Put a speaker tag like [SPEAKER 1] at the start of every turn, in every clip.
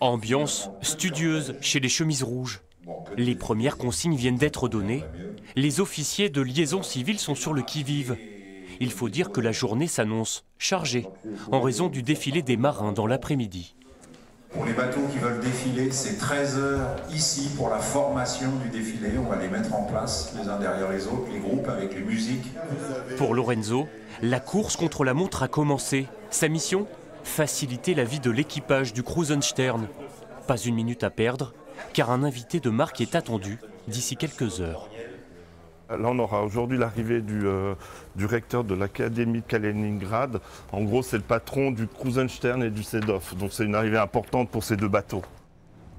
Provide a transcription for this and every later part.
[SPEAKER 1] Ambiance studieuse chez les chemises rouges. Les premières consignes viennent d'être données. Les officiers de liaison civile sont sur le qui-vive. Il faut dire que la journée s'annonce chargée en raison du défilé des marins dans l'après-midi.
[SPEAKER 2] Pour les bateaux qui veulent défiler, c'est 13 heures ici pour la formation du défilé. On va les mettre en place les uns derrière les autres, les groupes avec les musiques.
[SPEAKER 1] Pour Lorenzo, la course contre la montre a commencé. Sa mission ? Faciliter la vie de l'équipage du Krusenstern. Pas une minute à perdre, car un invité de marque est attendu d'ici quelques heures.
[SPEAKER 3] Là, on aura aujourd'hui l'arrivée du recteur de l'Académie de Kaliningrad. En gros, c'est le patron du Krusenstern et du Sedov. Donc c'est une arrivée importante pour ces deux bateaux.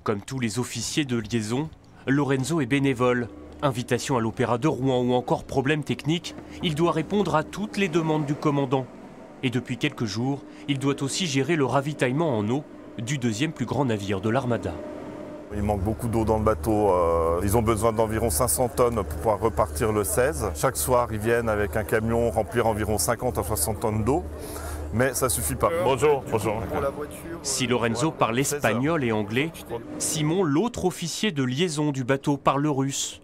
[SPEAKER 1] Comme tous les officiers de liaison, Lorenzo est bénévole. Invitation à l'Opéra de Rouen ou encore problème technique, il doit répondre à toutes les demandes du commandant. Et depuis quelques jours, il doit aussi gérer le ravitaillement en eau du deuxième plus grand navire de l'Armada.
[SPEAKER 3] Il manque beaucoup d'eau dans le bateau. Ils ont besoin d'environ 500 tonnes pour pouvoir repartir le 16. Chaque soir, ils viennent avec un camion remplir environ 50 à 60 tonnes d'eau. Mais ça ne suffit pas. Bonjour.
[SPEAKER 1] Si Lorenzo parle espagnol et anglais, Simon, l'autre officier de liaison du bateau, parle russe.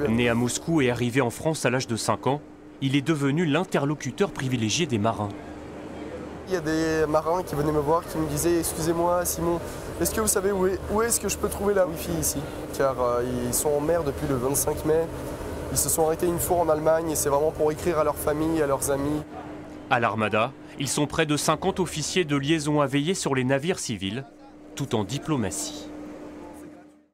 [SPEAKER 1] Né à Moscou et arrivé en France à l'âge de 5 ans, il est devenu l'interlocuteur privilégié des marins.
[SPEAKER 4] Il y a des marins qui venaient me voir, qui me disaient « Excusez-moi Simon, est-ce que vous savez où est-ce que je peux trouver la Wi-Fi ici ?» Car ils sont en mer depuis le 25 mai. Ils se sont arrêtés une fois en Allemagne et c'est vraiment pour écrire à leur famille, à leurs amis.
[SPEAKER 1] À l'Armada, ils sont près de 50 officiers de liaison à veiller sur les navires civils, tout en diplomatie.